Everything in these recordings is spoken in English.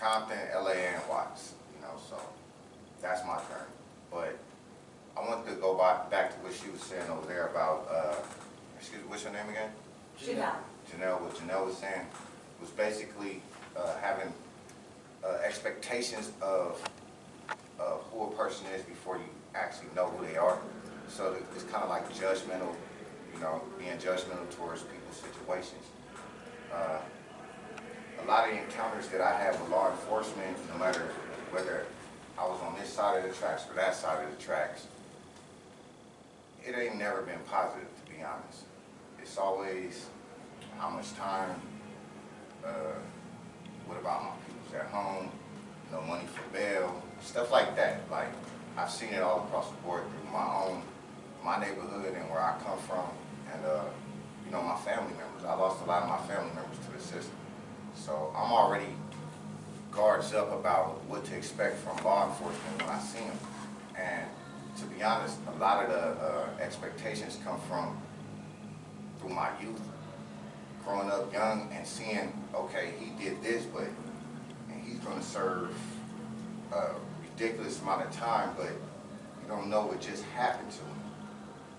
Compton, LA, and Watts, you know, so that's my turn. But I want to go back to what she was saying over there about, excuse me, what's your name again? Janelle. Janelle, what Janelle was saying was basically having expectations of who a person is before you actually know who they are. So it's kind of like judgmental, you know, being judgmental towards people's situations. A lot of the encounters that I have with law enforcement, no matter whether I was on this side of the tracks or that side of the tracks, it ain't never been positive, to be honest. It's always how much time, what about my people's at home, no money for bail, stuff like that. Like, I've seen it all across the board through my neighborhood and where I come from, and you know, my family members. I lost a lot of my family members to the system. So I'm already guards up about what to expect from law enforcement when I see them. And to be honest, a lot of the expectations come from through my youth, growing up young and seeing, okay, he did this, and he's going to serve a ridiculous amount of time, but you don't know what just happened to him.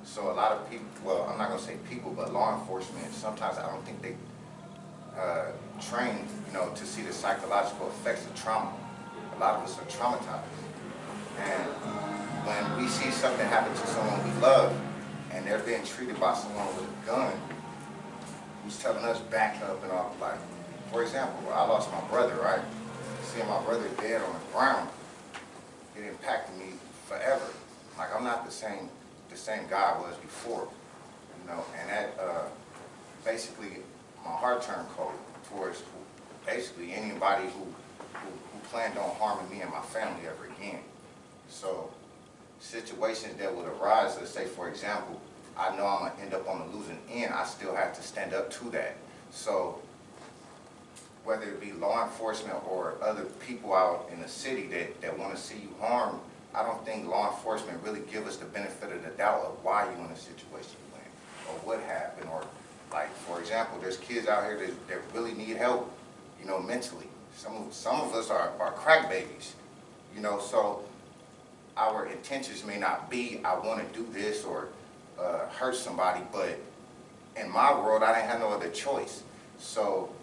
So a lot of people, well, I'm not going to say people, but law enforcement, sometimes I don't think they trained, you know, to see the psychological effects of trauma. A lot of us are traumatized. And when we see something happen to someone we love, and they're being treated by someone with a gun, who's telling us back up and all, like, for example, I lost my brother, right? Seeing my brother dead on the ground, it impacted me forever. Like, I'm not the same guy I was before, you know, and that, basically, my heart turned cold towards basically anybody who planned on harming me and my family ever again. So situations that would arise, let's say for example, I know I'm going to end up on the losing end, I still have to stand up to that. So whether it be law enforcement or other people out in the city that want to see you harmed, I don't think law enforcement really give us the benefit of the doubt of why you're in the situation you're in, or what happened, or like, for example, there's kids out here that really need help, you know, mentally. Some of us are crack babies, you know, so our intentions may not be, I want to do this or hurt somebody, but in my world, I didn't have no other choice. So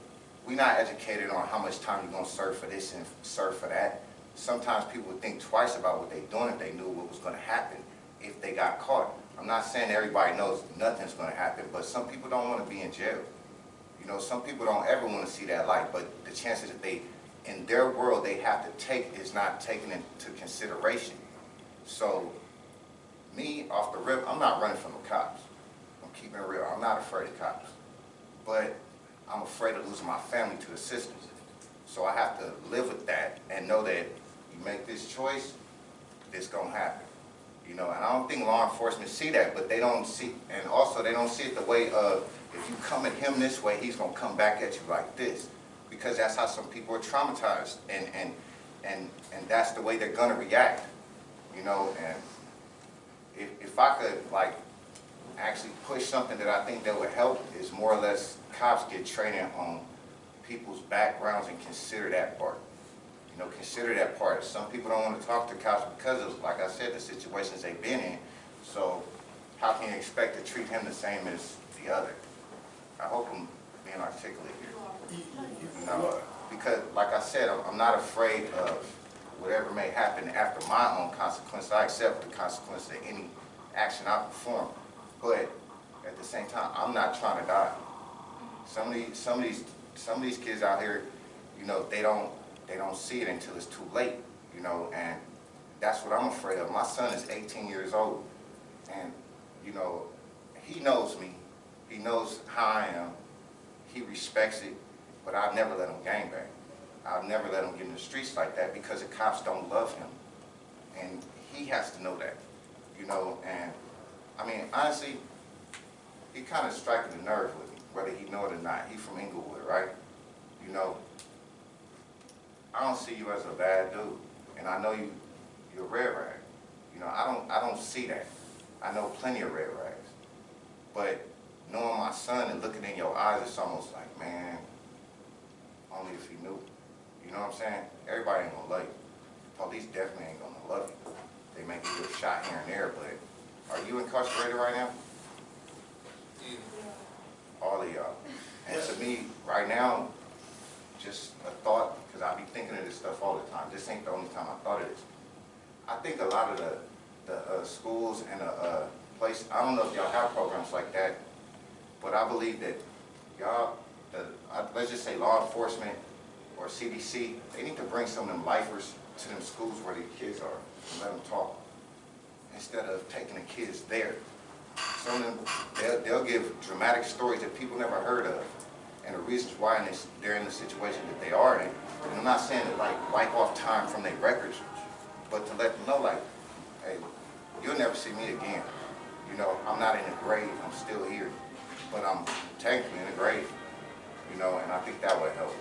we're not educated on how much time you're going to serve for this and serve for that. Sometimes people would think twice about what they're doing if they knew what was going to happen if they got caught. I'm not saying everybody knows nothing's going to happen, but some people don't want to be in jail. You know, some people don't ever want to see that light, but the chances that they, in their world, they have to take is not taken into consideration. So, me, off the rip, I'm not running from the cops. I'm keeping it real. I'm not afraid of cops. But I'm afraid of losing my family to the system. So I have to live with that and know that you make this choice, it's going to happen. You know, and I don't think law enforcement see that, but they don't see, and also they don't see it the way of, if you come at him this way, he's going to come back at you like this. Because that's how some people are traumatized, and that's the way they're going to react. You know, and if I could, like, actually push something that I think that would help is more or less cops get training on people's backgrounds and consider that part. You know, consider that part. Some people don't want to talk to cops because of, like I said, the situations they've been in. So how can you expect to treat him the same as the other? I hope I'm being articulate here. You know, because, like I said, I'm not afraid of whatever may happen after my own consequences. I accept the consequences of any action I perform. But at the same time, I'm not trying to die. Some of these kids out here, you know, they don't see it until it's too late, you know, and that's what I'm afraid of. My son is 18 years old, and, you know, he knows me. He knows how I am. He respects it, but I've never let him gangbang. I've never let him get in the streets like that because the cops don't love him. And he has to know that, you know, and, I mean, honestly, he kind of striking the nerve with me, whether he know it or not. He from Inglewood, right? You know, I don't see you as a bad dude, and I know you're a red rag. You know, I don't see that. I know plenty of red rags, but knowing my son and looking in your eyes, it's almost like, man, only if he knew. You know know what I'm saying? Everybody ain't gonna love you. Police definitely ain't gonna love you. They may give you a shot here and there, but are you incarcerated right now? Yeah. All of y'all. And to me, right now, just a thought, because I be thinking of this stuff all the time. This ain't the only time I thought of this. I think a lot of the schools and place, I don't know if y'all have programs like that, but I believe that y'all, let's just say law enforcement or CDC, they need to bring some of them lifers to them schools where the kids are and let them talk, instead of taking the kids there. Some of them, they'll give dramatic stories that people never heard of, and the reasons why they're in the situation that they are in. And I'm not saying to like wipe off time from their records, but to let them know, like, hey, you'll never see me again. You know, I'm not in the grave, I'm still here, but I'm technically in the grave. You know, and I think that would help.